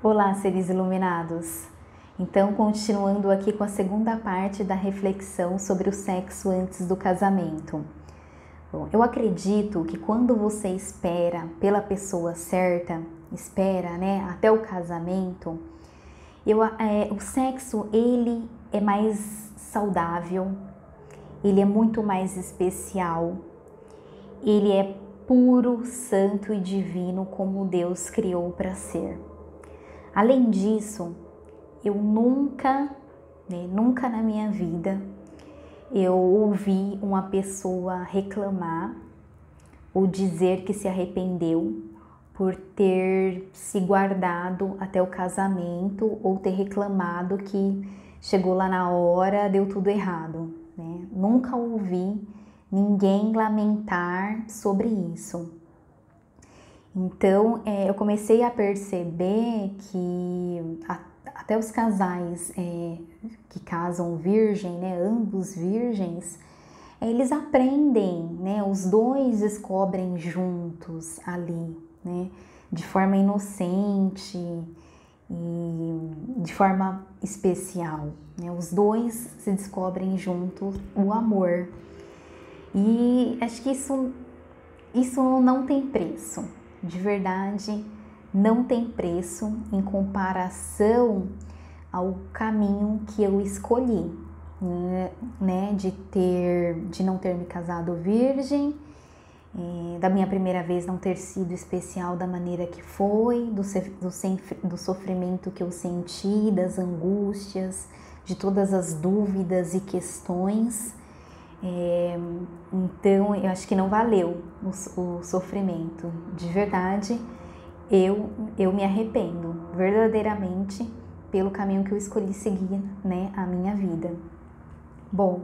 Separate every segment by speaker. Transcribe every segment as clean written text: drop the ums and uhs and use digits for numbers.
Speaker 1: Olá, seres iluminados! Então, continuando aqui com a segunda parte da reflexão sobre o sexo antes do casamento. Bom, eu acredito que quando você espera pela pessoa certa, né, até o casamento, o sexo ele é mais saudável, ele é muito mais especial, ele é puro, santo e divino como Deus criou para ser. Além disso, eu nunca na minha vida, eu ouvi uma pessoa reclamar ou dizer que se arrependeu por ter se guardado até o casamento ou ter reclamado que chegou lá na hora, deu tudo errado, né? Nunca ouvi ninguém lamentar sobre isso. Então, eu comecei a perceber que até os casais que casam virgem, né, ambos virgens, eles aprendem, né, os dois descobrem juntos ali, né, de forma inocente e de forma especial, né, os dois se descobrem juntos o amor. E acho que isso não tem preço. De verdade, não tem preço em comparação ao caminho que eu escolhi, né? De não ter me casado virgem, da minha primeira vez não ter sido especial da maneira que foi, do sofrimento que eu senti, das angústias, de todas as dúvidas e questões. Então eu acho que não valeu o sofrimento. De verdade, eu me arrependo verdadeiramente pelo caminho que eu escolhi seguir, né, a minha vida. Bom,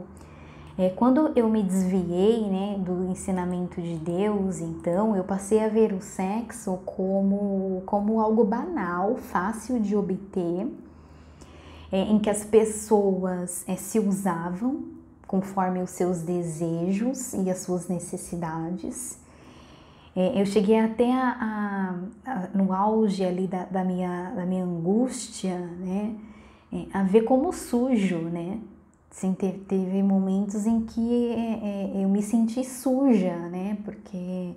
Speaker 1: quando eu me desviei, né, do ensinamento de Deus, então eu passei a ver o sexo como algo banal, fácil de obter, em que as pessoas se usavam conforme os seus desejos e as suas necessidades. Eu cheguei até no auge ali da minha angústia, né, a ver como sujo, né? Assim, teve momentos em que eu me senti suja, né? Porque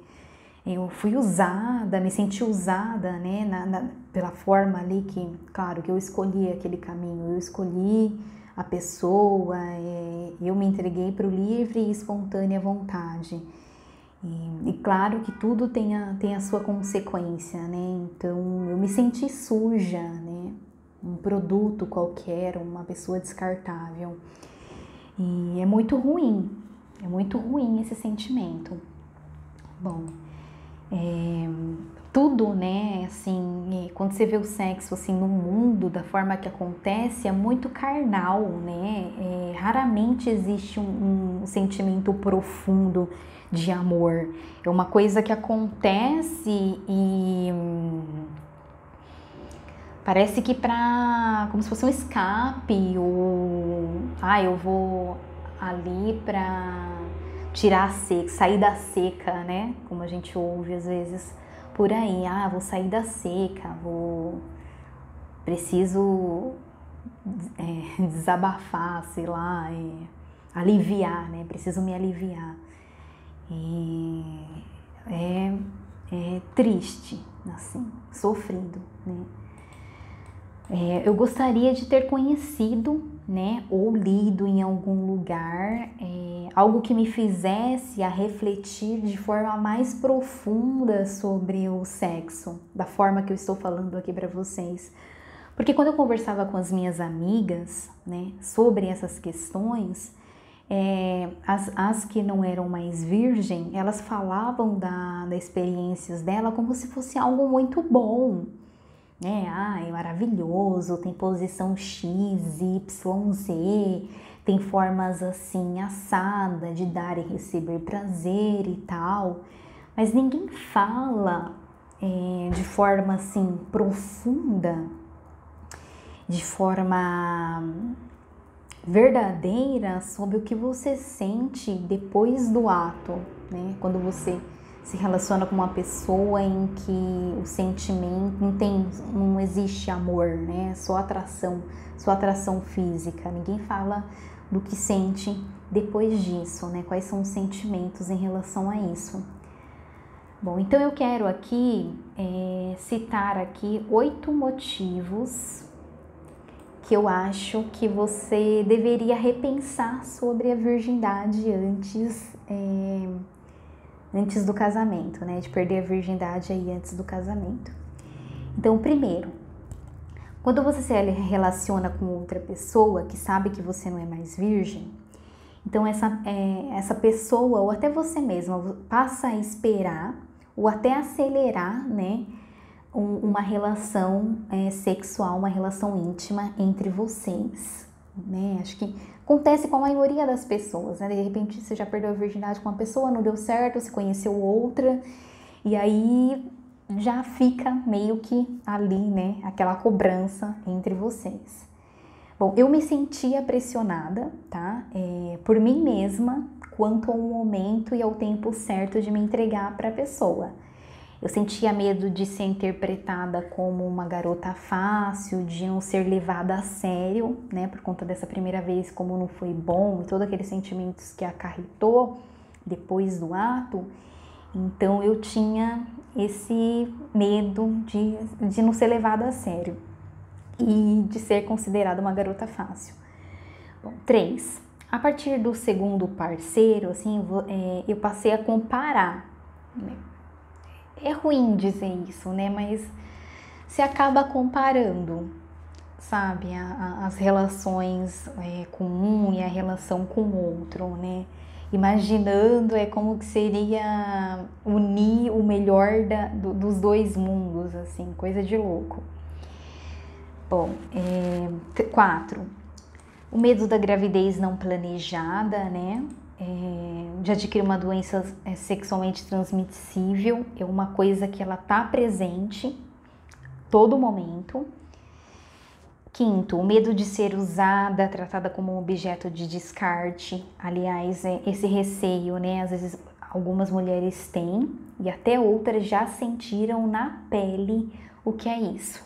Speaker 1: eu fui usada, me senti usada, né? Pela forma ali que, claro, que eu escolhi aquele caminho, eu escolhi a pessoa, eu me entreguei para o livre e espontânea vontade. E claro que tudo tem a sua consequência, né? Então eu me senti suja, né? Um produto qualquer, uma pessoa descartável. E é muito ruim esse sentimento. Bom, tudo, né, assim, quando você vê o sexo, assim, no mundo, da forma que acontece, é muito carnal, né, raramente existe um sentimento profundo de amor, é uma coisa que acontece e parece que como se fosse um escape, ou, eu vou ali pra tirar a seca, sair da seca, né, como a gente ouve às vezes por aí, vou sair da seca, preciso desabafar, sei lá, aliviar, né? Preciso me aliviar. E é triste, assim, sofrido, né? Eu gostaria de ter conhecido, né, ou lido em algum lugar algo que me fizesse a refletir de forma mais profunda sobre o sexo, da forma que eu estou falando aqui para vocês. Porque quando eu conversava com as minhas amigas, né, sobre essas questões, as que não eram mais virgem, elas falavam das experiências dela como se fosse algo muito bom, né? É maravilhoso, tem posição X, Y, Z, tem formas assim assada de dar e receber prazer e tal, mas ninguém fala de forma assim profunda, de forma verdadeira sobre o que você sente depois do ato, né? Quando você se relaciona com uma pessoa em que o sentimento não existe amor, né? Só atração física. Ninguém fala do que sente depois disso, né? Quais são os sentimentos em relação a isso. Bom, então eu quero aqui citar aqui 8 motivos que eu acho que você deveria repensar sobre a virgindade antes do casamento, né? De perder a virgindade aí antes do casamento. Então, primeiro, quando você se relaciona com outra pessoa que sabe que você não é mais virgem, então essa pessoa, ou até você mesma, passa a esperar ou até acelerar, né, uma relação sexual, uma relação íntima entre vocês, né? Acho que acontece com a maioria das pessoas, né? De repente você já perdeu a virgindade com uma pessoa, não deu certo, você conheceu outra, e aí já fica meio que ali, né, aquela cobrança entre vocês. Bom, eu me sentia pressionada, tá? Por mim mesma, quanto ao momento e ao tempo certo de me entregar para a pessoa. Eu sentia medo de ser interpretada como uma garota fácil, de não ser levada a sério, né? Por conta dessa primeira vez, como não foi bom, e todos aqueles sentimentos que acarretou depois do ato. Então eu tinha esse medo de não ser levada a sério e de ser considerada uma garota fácil. Bom, 3. A partir do segundo parceiro, assim, eu passei a comparar, né? É ruim dizer isso, né? Mas você acaba comparando, sabe? As relações com um e a relação com o outro, né? Imaginando como que seria unir o melhor dos dois mundos, assim, coisa de louco. Bom, 4. O medo da gravidez não planejada, né? De adquirir uma doença sexualmente transmissível, é uma coisa que ela tá presente todo momento. 5. O medo de ser usada, tratada como um objeto de descarte. Aliás, esse receio, né? Às vezes algumas mulheres têm e até outras já sentiram na pele o que é isso.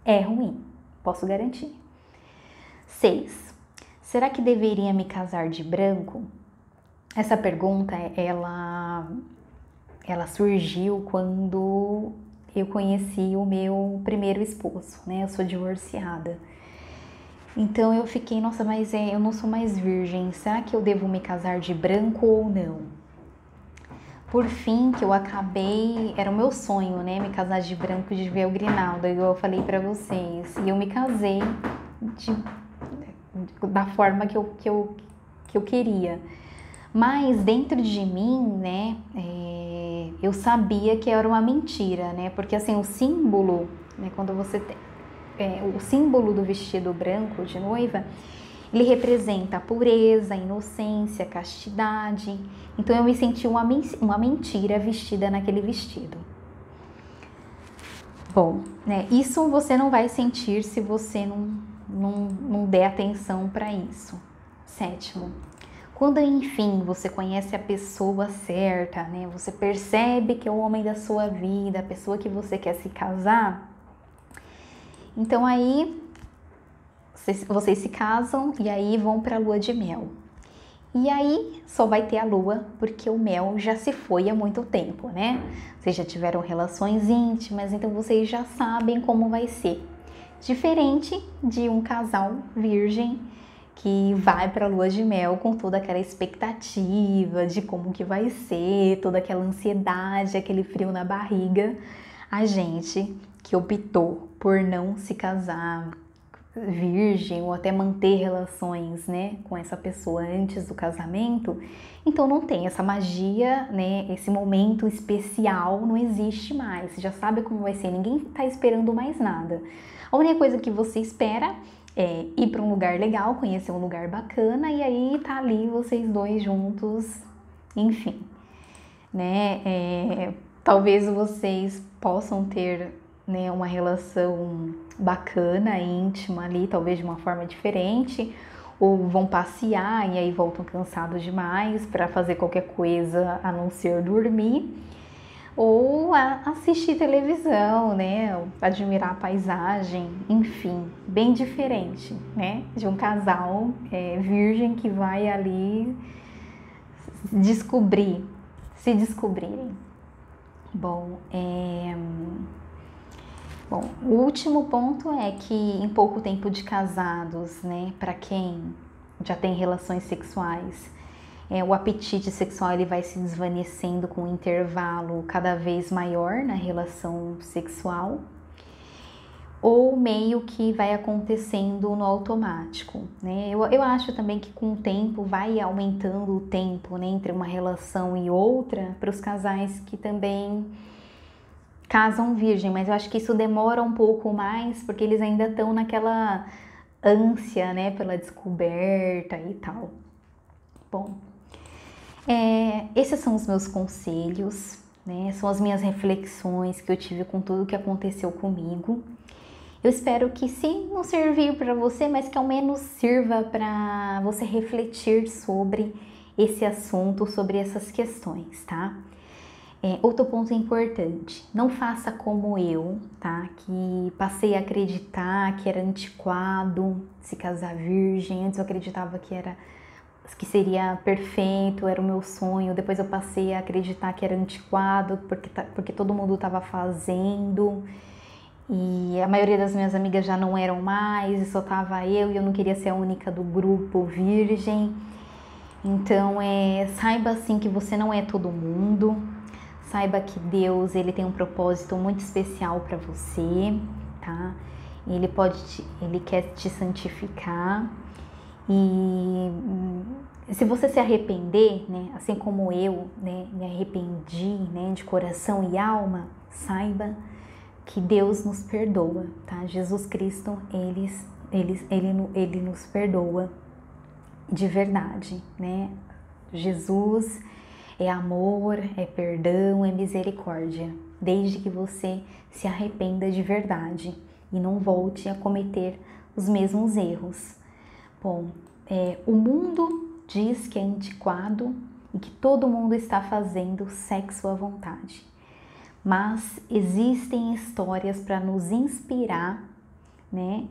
Speaker 1: É ruim, posso garantir. 6. Será que deveria me casar de branco? Essa pergunta, ela surgiu quando eu conheci o meu primeiro esposo, né? Eu sou divorciada. Então eu fiquei, nossa, mas eu não sou mais virgem, será que eu devo me casar de branco ou não? Por fim, que eu acabei, era o meu sonho, né? Me casar de branco e de véu grinalda, igual eu falei pra vocês. E eu me casei da forma que eu queria. Mas dentro de mim, né, eu sabia que era uma mentira, né? Porque assim, o símbolo, né, quando você tem o símbolo do vestido branco de noiva, ele representa a pureza, a inocência, a castidade. Então eu me senti uma mentira vestida naquele vestido. Bom, né, isso você não vai sentir se você não der atenção para isso. 7. Quando, enfim, você conhece a pessoa certa, né? Você percebe que é o homem da sua vida, a pessoa que você quer se casar. Então aí vocês se casam e aí vão para a lua de mel. E aí só vai ter a lua porque o mel já se foi há muito tempo, né? Vocês já tiveram relações íntimas, então vocês já sabem como vai ser. Diferente de um casal virgem que vai para a lua de mel com toda aquela expectativa de como que vai ser, toda aquela ansiedade, aquele frio na barriga. A gente que optou por não se casar virgem ou até manter relações, né, com essa pessoa antes do casamento, então não tem essa magia, né, esse momento especial não existe mais. Você já sabe como vai ser, ninguém tá esperando mais nada. A única coisa que você espera é ir para um lugar legal, conhecer um lugar bacana e aí tá ali vocês dois juntos, enfim, né? Talvez vocês possam ter, né, uma relação bacana, íntima ali, talvez de uma forma diferente, ou vão passear e aí voltam cansados demais para fazer qualquer coisa a não ser dormir, ou assistir televisão, né, admirar a paisagem, enfim, bem diferente, né, de um casal virgem que vai ali se descobrirem. Bom, o último ponto é que em pouco tempo de casados, né, para quem já tem relações sexuais, o apetite sexual ele vai se desvanecendo com um intervalo cada vez maior na relação sexual, ou meio que vai acontecendo no automático, né? Eu acho também que com o tempo vai aumentando o tempo, né, entre uma relação e outra para os casais que também casam virgem, mas eu acho que isso demora um pouco mais porque eles ainda estão naquela ânsia, né, pela descoberta e tal. Bom, esses são os meus conselhos, né, são as minhas reflexões que eu tive com tudo que aconteceu comigo. Eu espero que se não serviu para você, mas que ao menos sirva para você refletir sobre esse assunto, sobre essas questões, tá? Outro ponto importante, não faça como eu, tá? Que passei a acreditar que era antiquado se casar virgem. Antes eu acreditava que seria perfeito, era o meu sonho. Depois eu passei a acreditar que era antiquado porque todo mundo estava fazendo. E a maioria das minhas amigas já não eram mais, e só tava eu, e eu não queria ser a única do grupo virgem. Então, saiba assim que você não é todo mundo. Saiba que Deus, ele tem um propósito muito especial para você, tá? Ele quer te santificar. E se você se arrepender, né, assim como eu, né, me arrependi, né, de coração e alma, saiba que Deus nos perdoa, tá? Jesus Cristo, ele nos perdoa de verdade, né? Jesus é amor, é perdão, é misericórdia, desde que você se arrependa de verdade e não volte a cometer os mesmos erros. Bom, o mundo diz que é antiquado e que todo mundo está fazendo sexo à vontade. Mas existem histórias para nos inspirar, né?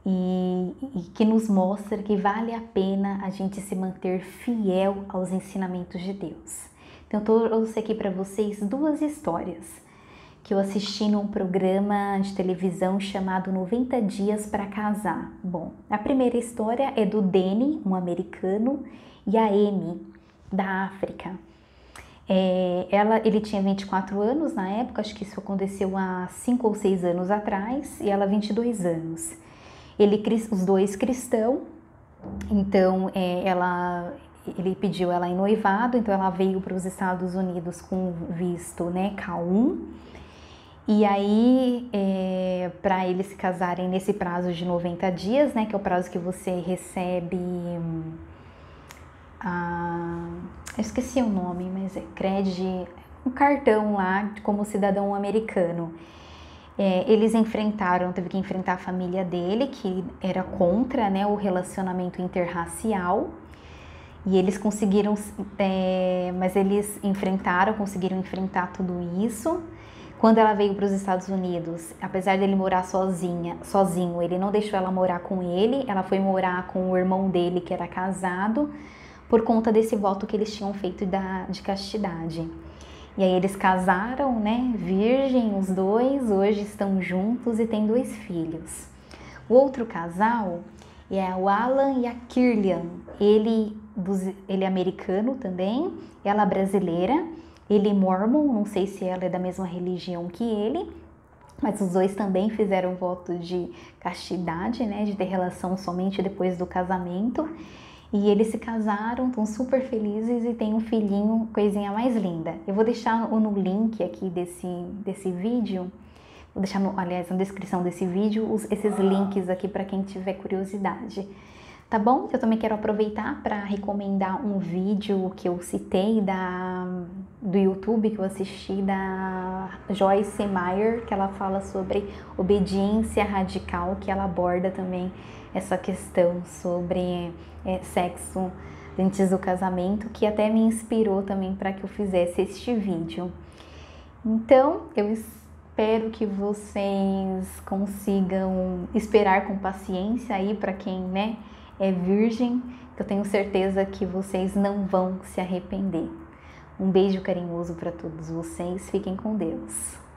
Speaker 1: E que nos mostra que vale a pena a gente se manter fiel aos ensinamentos de Deus. Então, eu trouxe aqui para vocês duas histórias que eu assisti num programa de televisão chamado 90 Dias para Casar. Bom, a primeira história é do Danny, um americano, e a Amy, da África. Ele tinha 24 anos na época, acho que isso aconteceu há 5 ou 6 anos atrás, e ela 22 anos. Os dois cristãos, então ele pediu ela em noivado, então ela veio para os Estados Unidos com visto, né, K1, e aí para eles se casarem nesse prazo de 90 dias, né, que é o prazo que você recebe eu esqueci o nome, mas um cartão lá como cidadão americano. Eles teve que enfrentar a família dele, que era contra, né, o relacionamento interracial, e eles conseguiram, mas eles conseguiram enfrentar tudo isso. Quando ela veio para os Estados Unidos, apesar dele morar sozinho, ele não deixou ela morar com ele, ela foi morar com o irmão dele, que era casado, por conta desse voto que eles tinham feito de castidade. E aí eles casaram, né, virgem, os dois, hoje estão juntos e têm 2 filhos. O outro casal é o Alan e a Kirlian, ele é americano também, ela brasileira, ele é mormon, não sei se ela é da mesma religião que ele, mas os dois também fizeram voto de castidade, né, de ter relação somente depois do casamento. E eles se casaram, estão super felizes e tem um filhinho, coisinha mais linda. Eu vou deixar no link aqui desse vídeo, vou deixar, aliás, na descrição desse vídeo, esses links aqui para quem tiver curiosidade. Tá bom? Eu também quero aproveitar para recomendar um vídeo que eu citei do YouTube, que eu assisti, da Joyce Meyer, que ela fala sobre obediência radical, que ela aborda também essa questão sobre sexo antes do casamento, que até me inspirou também para que eu fizesse este vídeo. Então, eu espero que vocês consigam esperar com paciência aí para quem, né, é virgem, que eu tenho certeza que vocês não vão se arrepender. Um beijo carinhoso para todos vocês, fiquem com Deus.